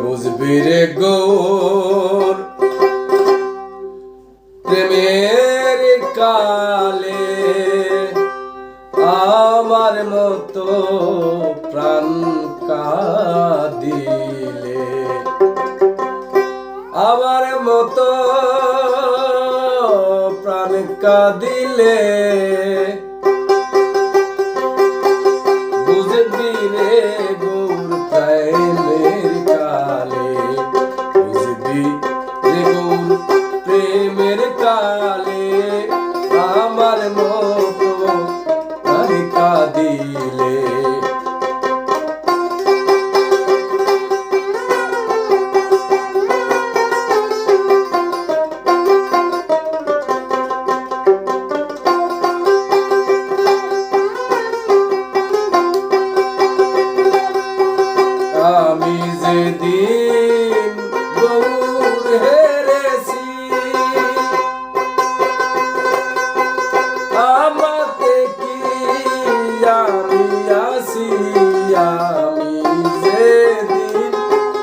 বুঝবি রে গৌর প্রেমের কালে আমার মতো প্রাণ কাঁদিলে, আমার মতো প্রাণ কাঁদিলে বুঝবি রে গৌর প্রেমের কালে, বুঝবি রে গৌর প্রেমের কালে আমার মতো প্রাণ কাঁদিলে। আমি যেদিন গৌর হেরেছি আমাতে কি আমি আসি, আমি যেদিন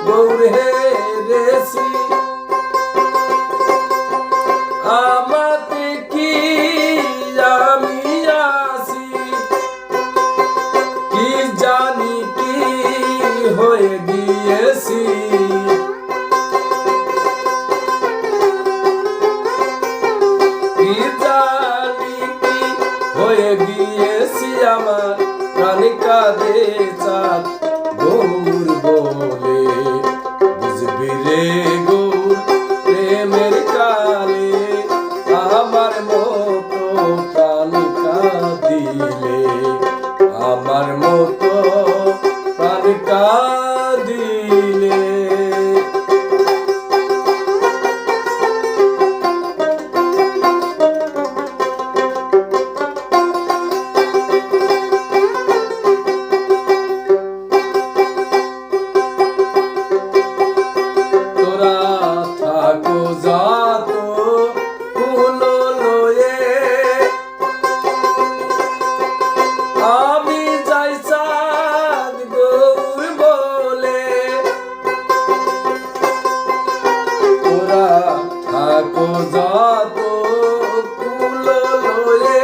গৌর হেরেছি আমাতে কি আমি আসি, কি জানি কি হয়ে গিয়েছি, কি জানি কি হয়ে গিয়েছি, আমার প্রাণ কাঁদে চাঁদ গৌর বলে। বুঝবি রে গৌর প্রেমের কালে আমার মতো প্রাণ কাঁদিলে, আমার মতো প্রাণ কাঁদিলে। তোরা থাকো যত ফুল লয়ে আমি যাই চাঁদ গৌর বলে, তোরা থাকো যত ফুল লয়ে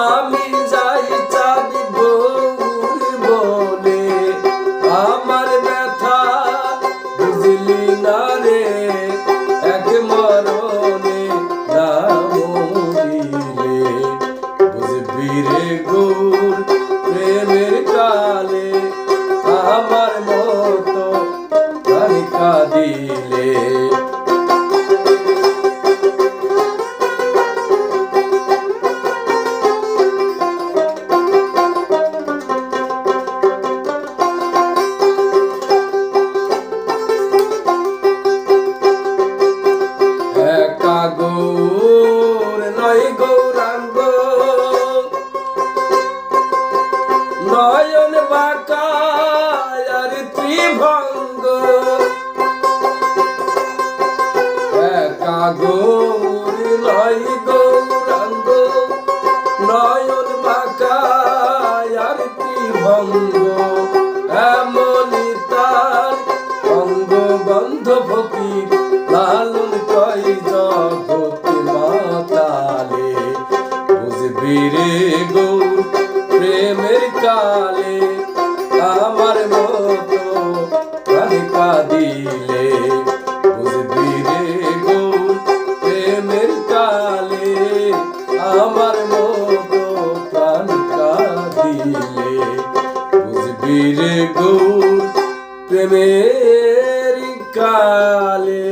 আমি যাই চাঁদ গৌর বলে। আমার ব্যথা বুঝলি না রে এক মরণে না মরিলে, বুঝবি রে গৌর প্রেমের কালে আমার মতো প্রাণ কাঁদিলে। একা গৌর নয় গৌরাঙ্গ নয়ন বাঁকা আর ত্রিভঙ্গ, একা গৌর নয় গৌরাঙ্গ নয়ন বাঁকা আর ত্রিভঙ্গ, এমনি তার অঙ্গ বন্ধ ফকির লালন কই জগৎ মাতালে। বুঝবি রে গৌর প্রেমের কালে আমার মতো প্রাণ কাঁদিলে, বুঝবি রে গৌর প্রেমের কালে আমার মতো প্রাণ কাঁদিলে, বুঝবি রে গৌর প্রেমের কালে।